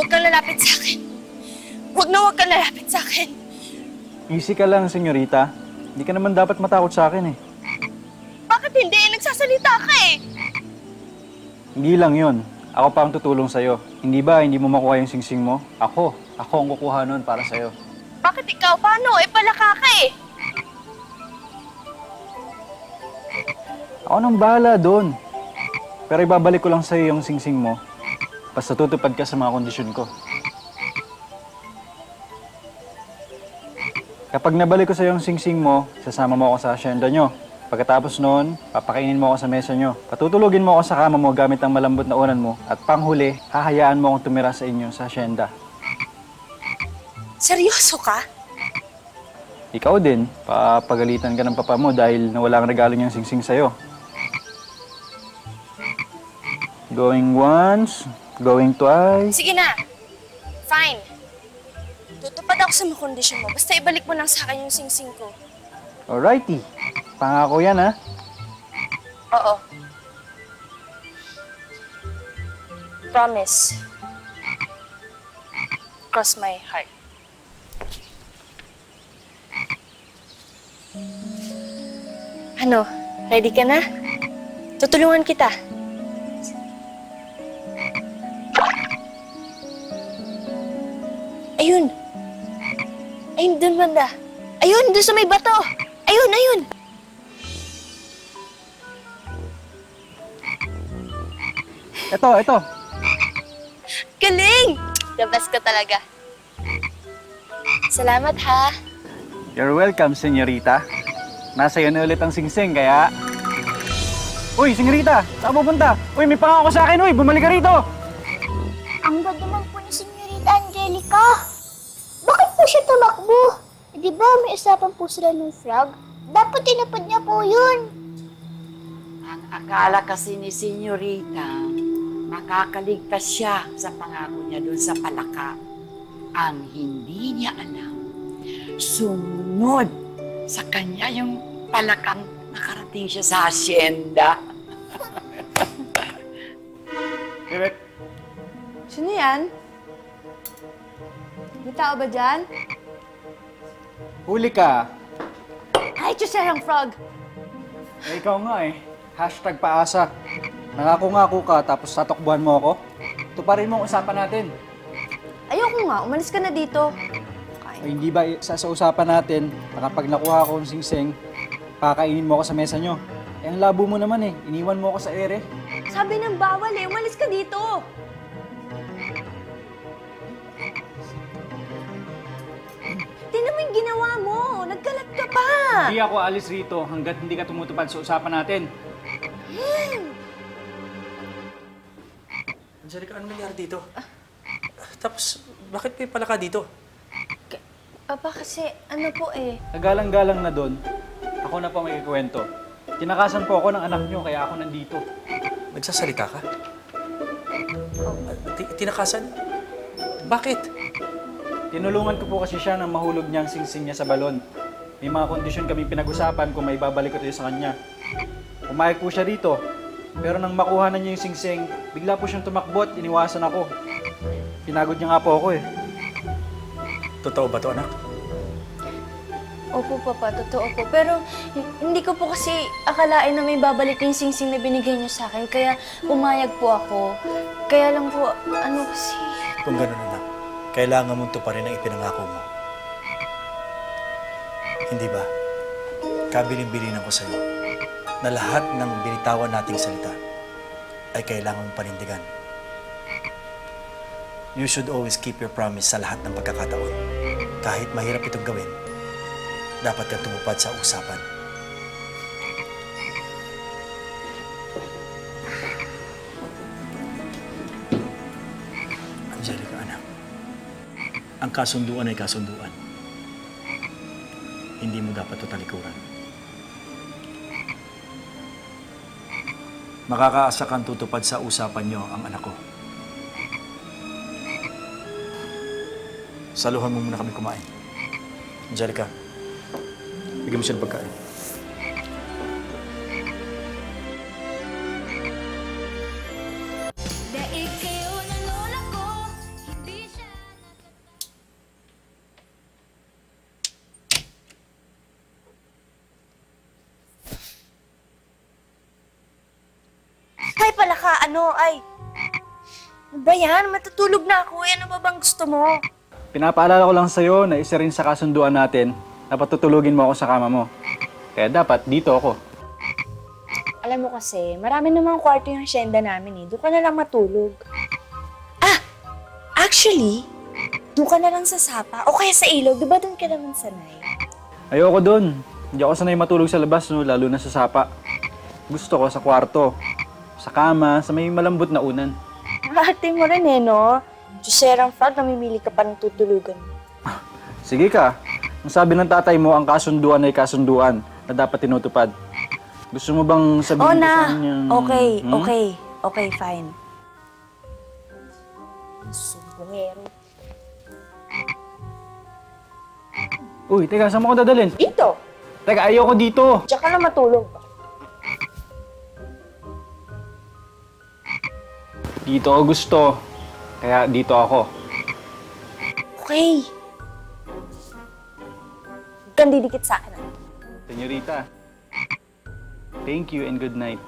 kang lalapit sa akin. Huwag kang lalapit sa akin. Easy ka lang, senyorita. Hindi ka naman dapat matakot sa akin eh. Bakit hindi? Nagsasalita ka eh. Hindi lang yun. Ako pa ang tutulong sa'yo. Hindi ba, hindi mo makuha yung singsing mo? Ako ang kukuha nun para sa'yo. Bakit ikaw? Paano? Palaka ka eh. Ako nang bahala doon. Pero ibabalik ko lang sa'yo yung singsing mo. Basta tutupad ka sa mga kondisyon ko. Kapag nabalik ko sa'yo yung singsing mo, sasama mo ako sa asyenda nyo. Pagkatapos noon, papakainin mo ako sa mesa nyo. Patutulugin mo ako sa kama mo gamit ang malambot na unan mo. At panghuli, hahayaan mo akong tumira sa inyo sa asyenda. Seryoso ka? Ikaw din, papagalitan ka ng papa mo dahil nawala ang regalo niyang singsing sa'yo. Going once, going twice. Sige na. Fine. Tutupad ako sa mga kondisyon mo. Basta ibalik mo lang sa akin yung singsing ko. Alrighty. Pangako yan, ha? Oo. Promise. Cross my heart. Ano? Ready ka na? Tutulungan kita. Ayun. Ayun, dun banda. Ayun, dun sa may bato. Ayun, ayun. Ito. Galing! The best ka talaga. Salamat, ha? You're welcome, senyorita. Nasa iyo na ulit ang singsing, kaya... Uy, senyorita! Saan pupunta? Uy, may pangako sa akin! Uy, bumalik ka rito! Ang bad naman po ni Senyorita Angelica. Bakit po siya tumakbo? Di ba may usapan po sila ng frog? Dapat tinapad niya po yun. Ang akala kasi ni Senyorita, makakaligtas siya sa pangako niya doon sa palaka. Ang hindi niya alam, sumunod sa kanya yung palakang nakarating siya sa asyenda. Bebek! Sino yan? May tao ba dyan? Huli ka! Ay, Chuserang Frog! Eh, ikaw nga eh. #paasa. Nangako-ngako ka tapos tatakbuhan mo ako. Tuparin mo ang usapan natin. Ayoko nga, umalis ka na dito. Ay, hindi ba sa usapan natin na kapag nakuha ko ng singsing, kakainin mo ako sa mesa nyo? Eh, ang labo mo naman eh. Iniwan mo ako sa ere. Sabi ng bawal eh, umalis ka dito! Tingnan mo yung ginawa mo! Nagkalat ka pa! Hindi ako alis rito hanggat hindi ka tumutupad sa usapan natin. Angelica, ano nangyari dito? Tapos, bakit may palaka dito? Papa, kasi ano po eh. Nagalang-galang na doon, ako na pa may ikwento. Tinakasan po ako ng anak nyo, kaya ako nandito. Nagsasalita ka? Tinakasan? Bakit? Tinulungan ko po kasi siya nang mahulog niya ang singsing niya sa balon. May mga kondisyon kami pinag-usapan kung may babalik ko ito sa kanya. Pumayag po siya dito, pero nang makuha na niya yung singsing, bigla po siyang tumakbo at iniwasan ako. Pinagod niya nga po ako eh. Totoo ba to, anak? Opo, Papa, totoo po. Pero hindi ko po kasi akalain na may babalik yung singsing na binigay niyo sa akin. Kaya pumayag po ako. Kaya lang po, ano kasi... Kung gano'n, anak, kailangan mong tuparin ang ipinangako mo. Hindi ba? Kabilin-bilinan ko sa'yo na lahat ng binitawan nating salita ay kailangan mong panindigan. You should always keep your promise sa lahat ng pagkakataon. Kahit mahirap itong gawin, dapat kang tumupad sa usapan. Angelica, anak. Ang kasunduan ay kasunduan. Hindi mo dapat ito talikuran. Makakaasa kang tutupad sa usapan niyo ang anak ko. Saluhan mo muna kami kumain. Angelica, bigyan mo siya ng pagkain. Daig kayo ng lola ko, hindi Ay, palaka, ano ba yan? Matutulog na ako. Ano ba bang gusto mo? Pinapaalala ko lang sa'yo na isa rin sa kasunduan natin na patutulugin mo ako sa kama mo. Kaya dapat dito ako. Alam mo kasi, marami namang kwarto yung asyenda namin eh. Doon ka na lang matulog. Actually, doon ka na lang sa sapa o kaya sa ilog. Di ba doon ka naman sanay? Ayoko dun. Hindi ako sanay matulog sa labas, no? Lalo na sa sapa. Gusto ko sa kwarto, sa kama, sa may malambot na unan. Ate mo rin eh, no? Juserang frog, namimili ka pa ng tutulugan mo. Sige ka. Ang sabi ng tatay mo, ang kasunduan ay kasunduan na dapat tinutupad. Gusto mo bang sabihin Oh, ko na. sa kanyang... Okay, fine. Sumbongero. Uy, teka, saan mo ko dadalhin? Dito! Teka, ayoko dito. Diyan ka na matulog. Dito ako gusto. Kaya dito ako. Okay. Huwag kang didikit sa akin. Senyorita, thank you and good night.